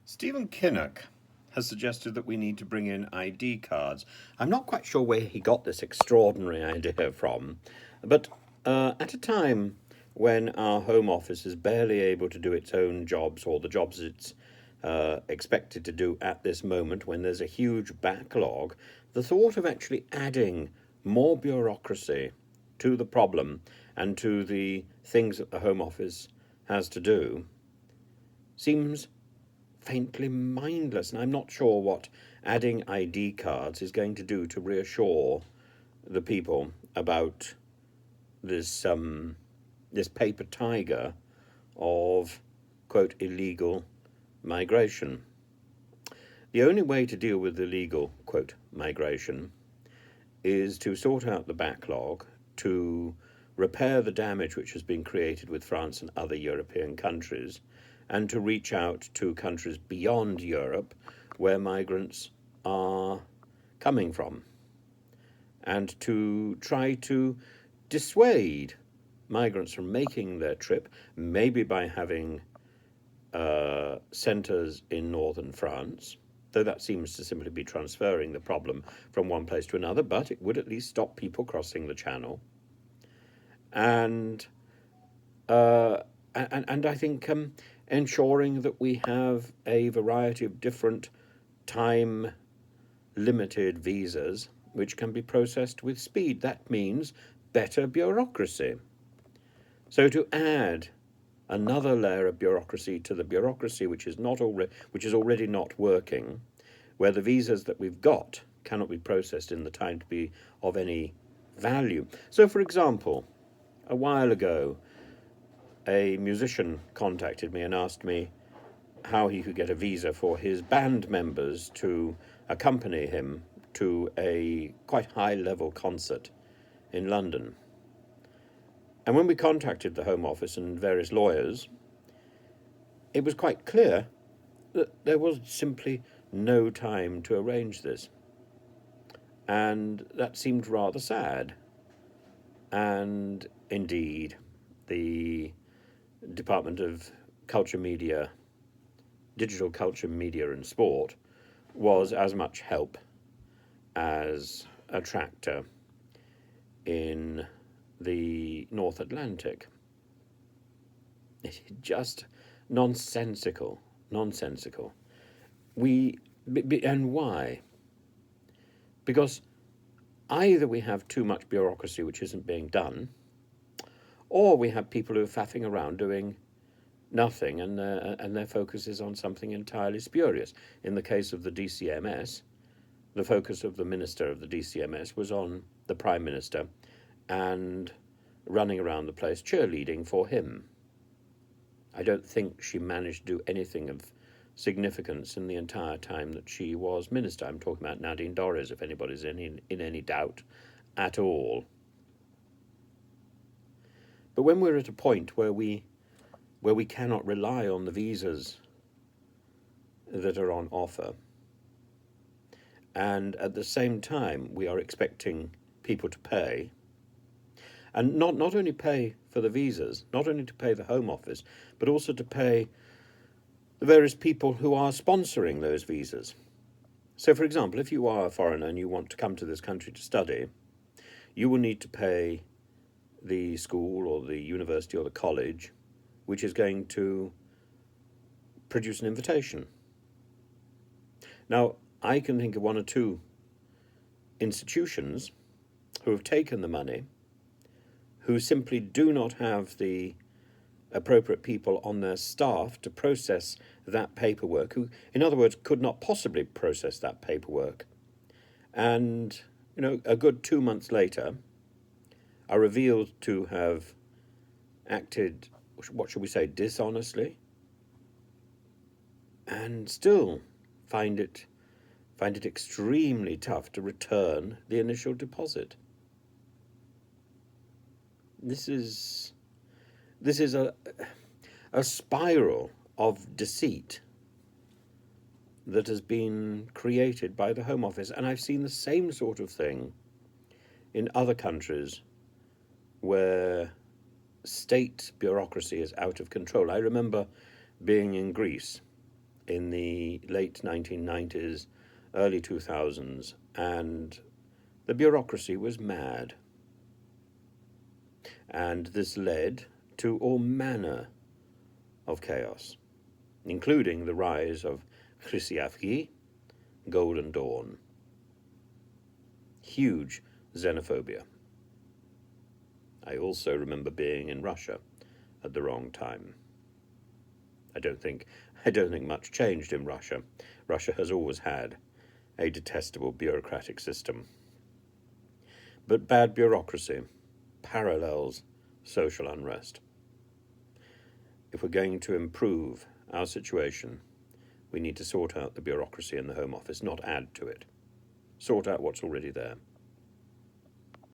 Stephen Kinnock has suggested that we need to bring in ID cards. I'm not quite sure where he got this extraordinary idea from, but at a time when our Home Office is barely able to do its own jobs or the jobs it's expected to do at this moment, when there's a huge backlog, the thought of actually adding more bureaucracy to the problem and to the things that the Home Office has to do seems faintly mindless, and I'm not sure what adding ID cards is going to do to reassure the people about this paper tiger of, quote, illegal migration. The only way to deal with illegal, quote, migration is to sort out the backlog, to repair the damage which has been created with France and other European countries, and to reach out to countries beyond Europe where migrants are coming from, and to try to dissuade migrants from making their trip, maybe by having centres in northern France, though that seems to simply be transferring the problem from one place to another, but it would at least stop people crossing the channel. And I think ensuring that we have a variety of different time-limited visas which can be processed with speed. That means better bureaucracy. So to add another layer of bureaucracy to the bureaucracy which is already not working, where the visas that we've got cannot be processed in the time to be of any value. So, for example, a while ago, a musician contacted me and asked me how he could get a visa for his band members to accompany him to a quite high-level concert in London. And when we contacted the Home Office and various lawyers, it was quite clear that there was simply no time to arrange this. And that seemed rather sad. And indeed, the Department of Culture, Media, Digital Culture, Media and Sport was as much help as a tractor in the North Atlantic. It's just nonsensical. And why? Because either we have too much bureaucracy which isn't being done, or we have people who are faffing around doing nothing, and their focus is on something entirely spurious. In the case of the DCMS, the focus of the minister of the DCMS was on the Prime Minister and running around the place cheerleading for him. I don't think she managed to do anything of significance in the entire time that she was minister. I'm talking about Nadine Dorries, if anybody's in any doubt at all. But when we're at a point where we cannot rely on the visas that are on offer, and at the same time we are expecting people to pay, and not only pay for the visas, not only to pay the Home Office, but also to pay the various people who are sponsoring those visas. So, for example, if you are a foreigner and you want to come to this country to study, you will need to pay the school or the university or the college which is going to produce an invitation. Now, I can think of one or two institutions who have taken the money, who simply do not have the appropriate people on their staff to process that paperwork, who, in other words, could not possibly process that paperwork. And, a good 2 months later, are revealed to have acted, what should we say, dishonestly, and still find it extremely tough to return the initial deposit. This is a spiral of deceit that has been created by the Home Office, and I've seen the same sort of thing in other countries where state bureaucracy is out of control. I remember being in Greece in the late 1990s, early 2000s, and the bureaucracy was mad. And this led to all manner of chaos, including the rise of Chrysiavgi, Golden Dawn, huge xenophobia. I also remember being in Russia at the wrong time. I don't think much changed in Russia. Russia has always had a detestable bureaucratic system. But bad bureaucracy parallels social unrest. If we're going to improve our situation, we need to sort out the bureaucracy in the Home Office, not add to it. Sort out what's already there.